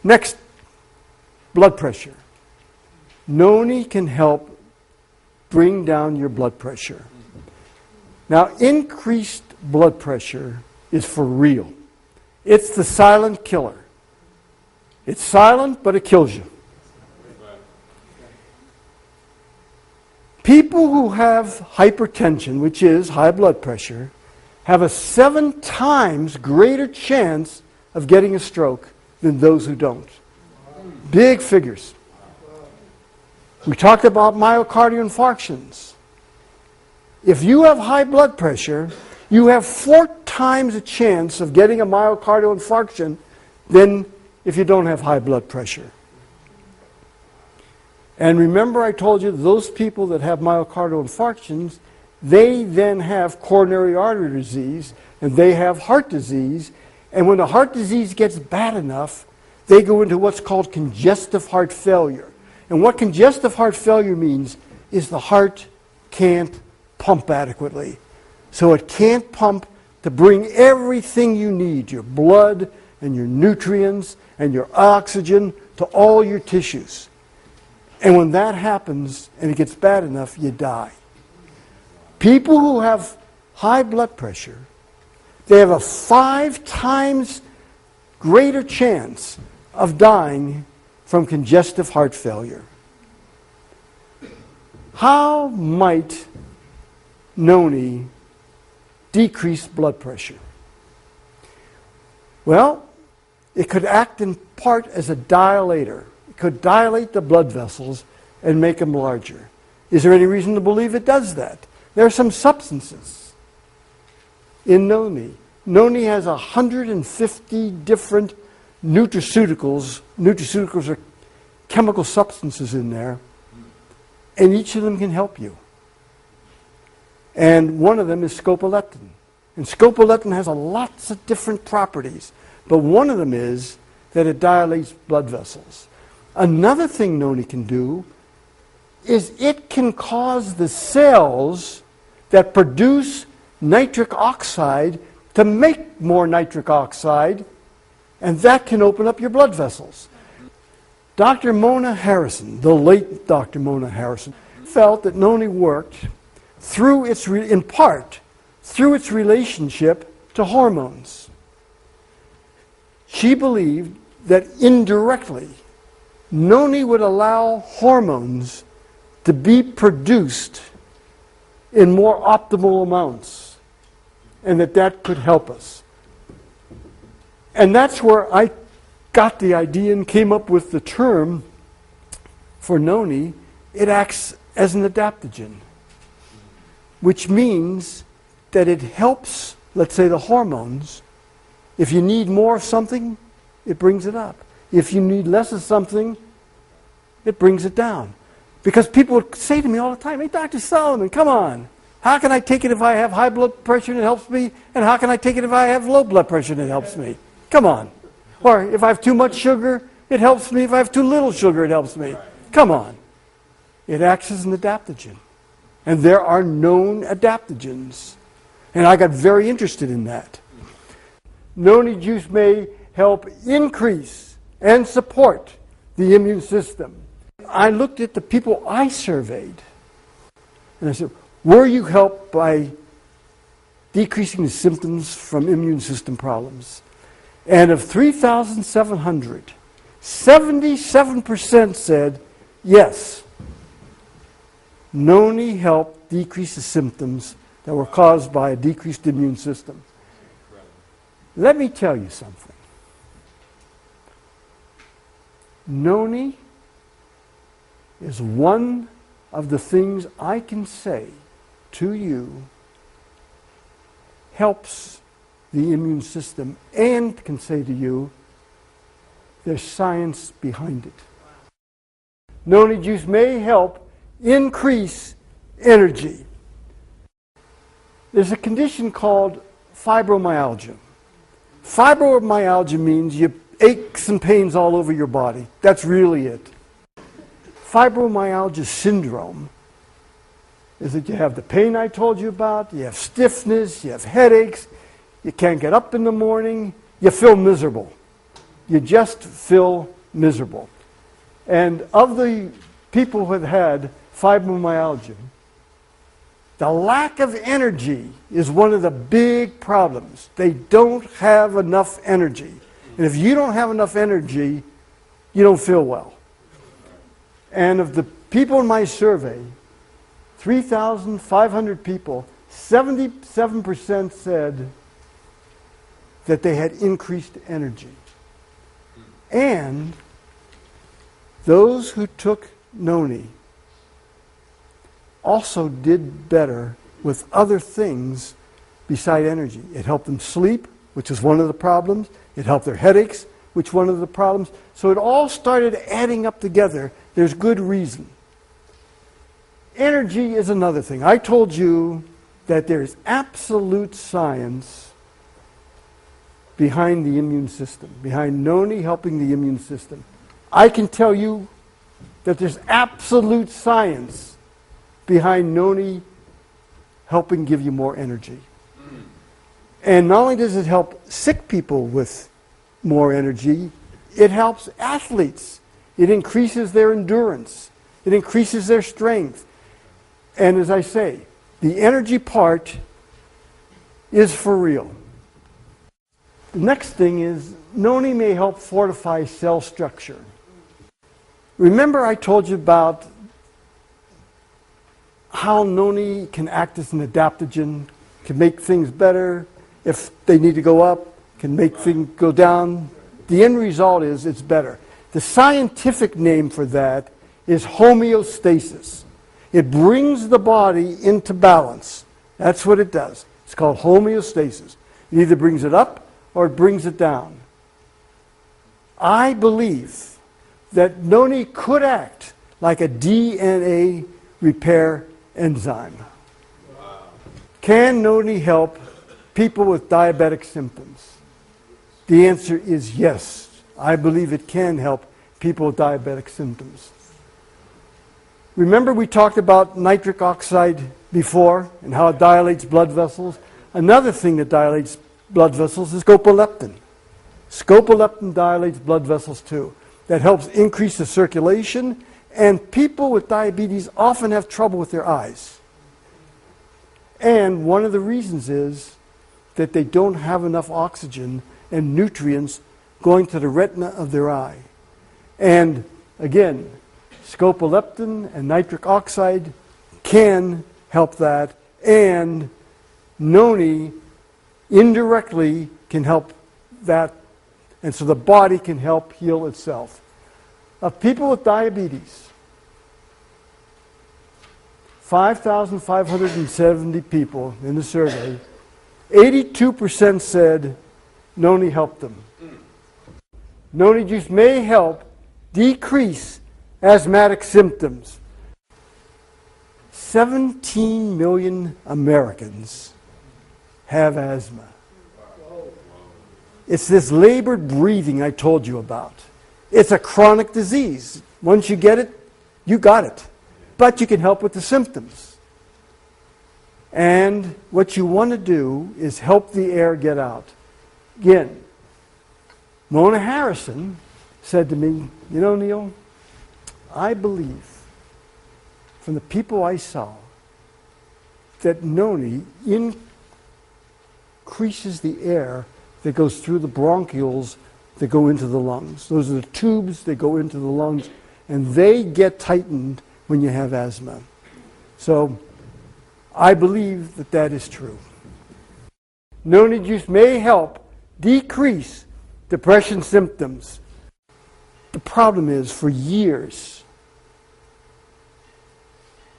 Next, blood pressure. NONI can help bring down your blood pressure. Now, increased blood pressure is for real. It's the silent killer. It's silent, but it kills you. People who have hypertension, which is high blood pressure, have a 7 times greater chance of getting a stroke than those who don't. Big figures. We talked about myocardial infarctions. If you have high blood pressure, you have 4 times a chance of getting a myocardial infarction than if you don't have high blood pressure. And remember I told you those people that have myocardial infarctions, they then have coronary artery disease and they have heart disease. And when the heart disease gets bad enough, they go into what's called congestive heart failure. And what congestive heart failure means is the heart can't pump adequately. So it can't pump to bring everything you need, your blood and your nutrients and your oxygen to all your tissues. And when that happens and it gets bad enough, you die. People who have high blood pressure, they have a 5 times greater chance of dying from congestive heart failure. How might NONI decrease blood pressure? Well, it could act in part as a dilator. It could dilate the blood vessels and make them larger. Is there any reason to believe it does that? There are some substances in NONI. NONI has 150 different nutraceuticals. Nutraceuticals are chemical substances in there, and each of them can help you. And one of them is scopolamine. And scopolamine has lots of different properties, but one of them is that it dilates blood vessels. Another thing NONI can do is it can cause the cells that produce nitric oxide to make more nitric oxide, and that can open up your blood vessels. Dr. Mona Harrison, the late Dr. Mona Harrison, felt that NONI worked through in part through its relationship to hormones. She believed that indirectly, NONI would allow hormones to be produced in more optimal amounts, and that could help us. And that's where I got the idea and came up with the term for NONI. It acts as an adaptogen, which means that it helps, let's say, the hormones. If you need more of something, it brings it up. If you need less of something, it brings it down. Because people would say to me all the time, "Hey, Dr. Solomon, come on. How can I take it if I have high blood pressure and it helps me? And how can I take it if I have low blood pressure and it helps me? Come on." Or if I have too much sugar, it helps me. If I have too little sugar, it helps me. Come on. It acts as an adaptogen. And there are known adaptogens. And I got very interested in that. NONI juice may help increase and support the immune system. I looked at the people I surveyed, and I said, were you helped by decreasing the symptoms from immune system problems? And of 3,700, 77% said, yes, NONI helped decrease the symptoms that were caused by a decreased immune system. Let me tell you something. NONI is one of the things I can say to you helps the immune system, and can say to you there's science behind it. NONI juice may help increase energy. There's a condition called fibromyalgia. Fibromyalgia means you aches and pains all over your body. That's really it. Fibromyalgia syndrome is that you have the pain I told you about, you have stiffness, you have headaches, you can't get up in the morning, you feel miserable. You just feel miserable. And of the people who had fibromyalgia, the lack of energy is one of the big problems. They don't have enough energy. And if you don't have enough energy, you don't feel well. And of the people in my survey, 3,500 people, 77% said that they had increased energy. And those who took NONI also did better with other things beside energy. It helped them sleep, which is one of the problems. It helped their headaches, which is one of the problems. So it all started adding up together. There's good reason. Energy is another thing. I told you that there's absolute science behind the immune system, behind NONI helping the immune system. I can tell you that there's absolute science behind NONI helping give you more energy. And not only does it help sick people with more energy, it helps athletes. It increases their endurance. It increases their strength. And as I say, the energy part is for real. The next thing is NONI may help fortify cell structure. Remember I told you about how NONI can act as an adaptogen, can make things better. If they need to go up, can make things go down. The end result is it's better. The scientific name for that is homeostasis. It brings the body into balance. That's what it does. It's called homeostasis. It either brings it up or it brings it down. I believe that NONI could act like a DNA repair enzyme. Wow. Can NONI help people with diabetic symptoms? The answer is yes. I believe it can help people with diabetic symptoms. Remember we talked about nitric oxide before and how it dilates blood vessels? Another thing that dilates blood vessels is scopoleptin. Scopoleptin dilates blood vessels too. That helps increase the circulation, and people with diabetes often have trouble with their eyes. And one of the reasons is that they don't have enough oxygen and nutrients going to the retina of their eye. And again, scopoleptin and nitric oxide can help that, and NONI indirectly can help that, and so the body can help heal itself. Of people with diabetes, 5,570 people in the survey, 82% said NONI helped them. NONI juice may help decrease asthmatic symptoms. 17 million Americans have asthma. It's this labored breathing I told you about. It's a chronic disease. Once you get it, you got it. But you can help with the symptoms. And what you want to do is help the air get out. Again, Mona Harrison said to me, you know, Neil, I believe from the people I saw that NONI increases the air that goes through the bronchioles that go into the lungs. Those are the tubes that go into the lungs, and they get tightened when you have asthma. So I believe that that is true. NONI juice may help decrease depression symptoms. The problem is, for years,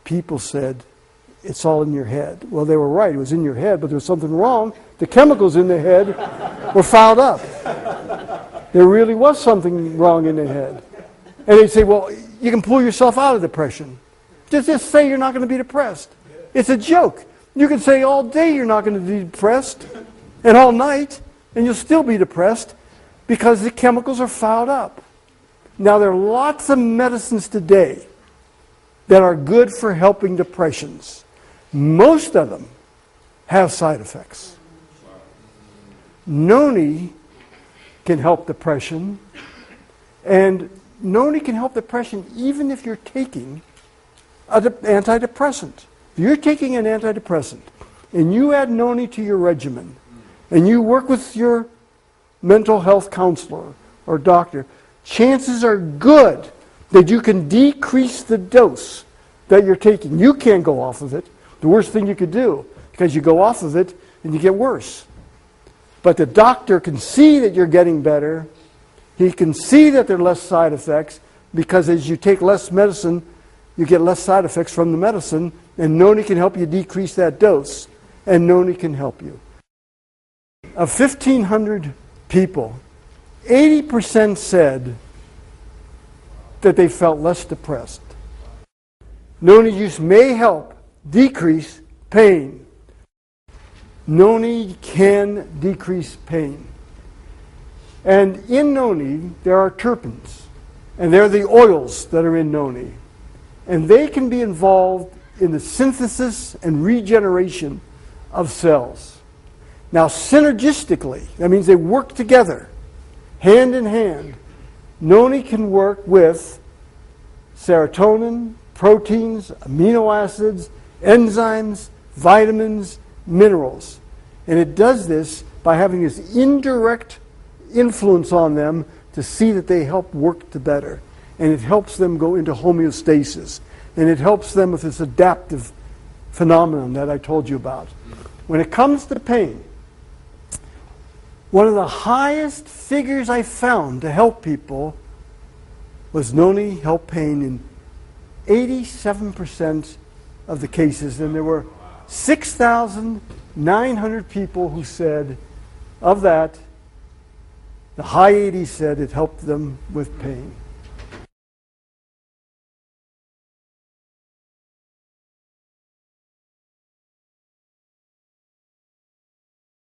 people said, it's all in your head. Well, they were right. It was in your head, but there was something wrong. The chemicals in the head were fouled up. There really was something wrong in the head. And they'd say, well, you can pull yourself out of depression. Just say you're not going to be depressed. It's a joke. You can say all day you're not going to be depressed, and all night, and you'll still be depressed because the chemicals are fouled up. Now, there are lots of medicines today that are good for helping depressions. Most of them have side effects. NONI can help depression, And NONI can help depression even if you're taking an antidepressant. If you're taking an antidepressant and you add NONI to your regimen and you work with your mental health counselor or doctor, chances are good that you can decrease the dose that you're taking. You can't go off of it. The worst thing you could do, because you go off of it and you get worse. But the doctor can see that you're getting better. He can see that there are less side effects, because as you take less medicine, you get less side effects from the medicine, and NONI can help you decrease that dose, and NONI can help you. Of 1,500 people, 80% said that they felt less depressed. NONI use may help decrease pain. NONI can decrease pain. And in NONI, there are terpenes, and they're the oils that are in NONI. And they can be involved in the synthesis and regeneration of cells. Now, synergistically, that means they work together, hand in hand. NONI can work with serotonin, proteins, amino acids, enzymes, vitamins, minerals. And it does this by having this indirect influence on them to see that they help work to better. And it helps them go into homeostasis. And it helps them with this adaptive phenomenon that I told you about. When it comes to pain, one of the highest figures I found to help people was NONI helped pain in 87% of the cases. And there were 6,900 people who said, of that, the high 80s said it helped them with pain.